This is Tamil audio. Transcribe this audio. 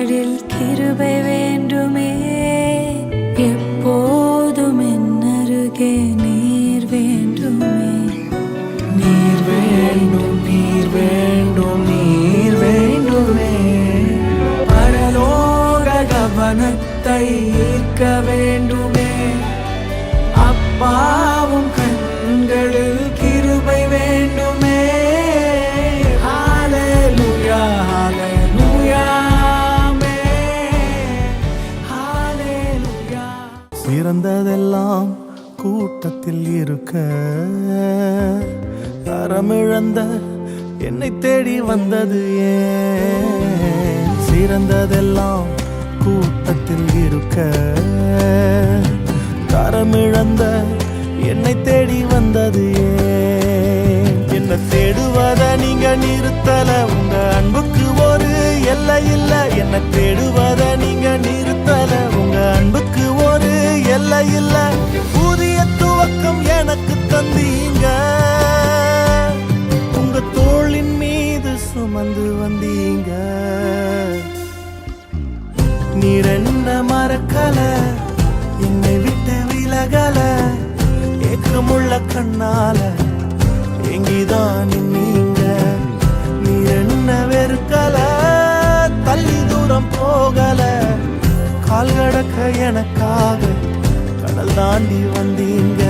வாழ்வில் கிருபை வேண்டுமே, எப்போதும் என் அருகே நீர் வேண்டுமே. நீர் வேண்டும், நீர் வேண்டும், நீர் வேண்டுமே. பரலோக கவனத்தை ஈர்க்க வேண்டுமே. அப்பாவும் கண்களில் கிருபை வேண்டுமே. ஹல்லேலூயா, ஹல்லேலூயா, ஹல்லேலூயா. சிறந்ததெல்லாம் கூட்டத்தில் இருக்க, தரமிழந்த என்னை தேடி வந்தது ஏன்? சிறந்ததெல்லாம் கூட்டத்தில் இருக்க, தரமிழந்த என்னை தேடி வந்தது ஏன்? என்ன தேடுவத நீங்க நிறுத்தல, உங்க அன்புக்கு ஒரு எல்லை இல்ல. என்ன தேடுவத நீங்க நிறுத்தல, உங்க அன்புக்கு ஒரு எல்லை இல்ல. புதிய துவக்கம் எனக்கு தந்தீங்க, உங்க தோளின் மீது சுமந்து வந்தீங்க. நீர் என்ன மறக்கல, என்னை விட்டு விலகல. ஏக்கமுள்ள கண்ணால எங்கிதான் நீங்க. நீர் என்ன வெறுக்கல, தள்ளி தூரம் போகல. கால் கடக்க எனக்காக கடல் தாண்டி வந்தீங்க.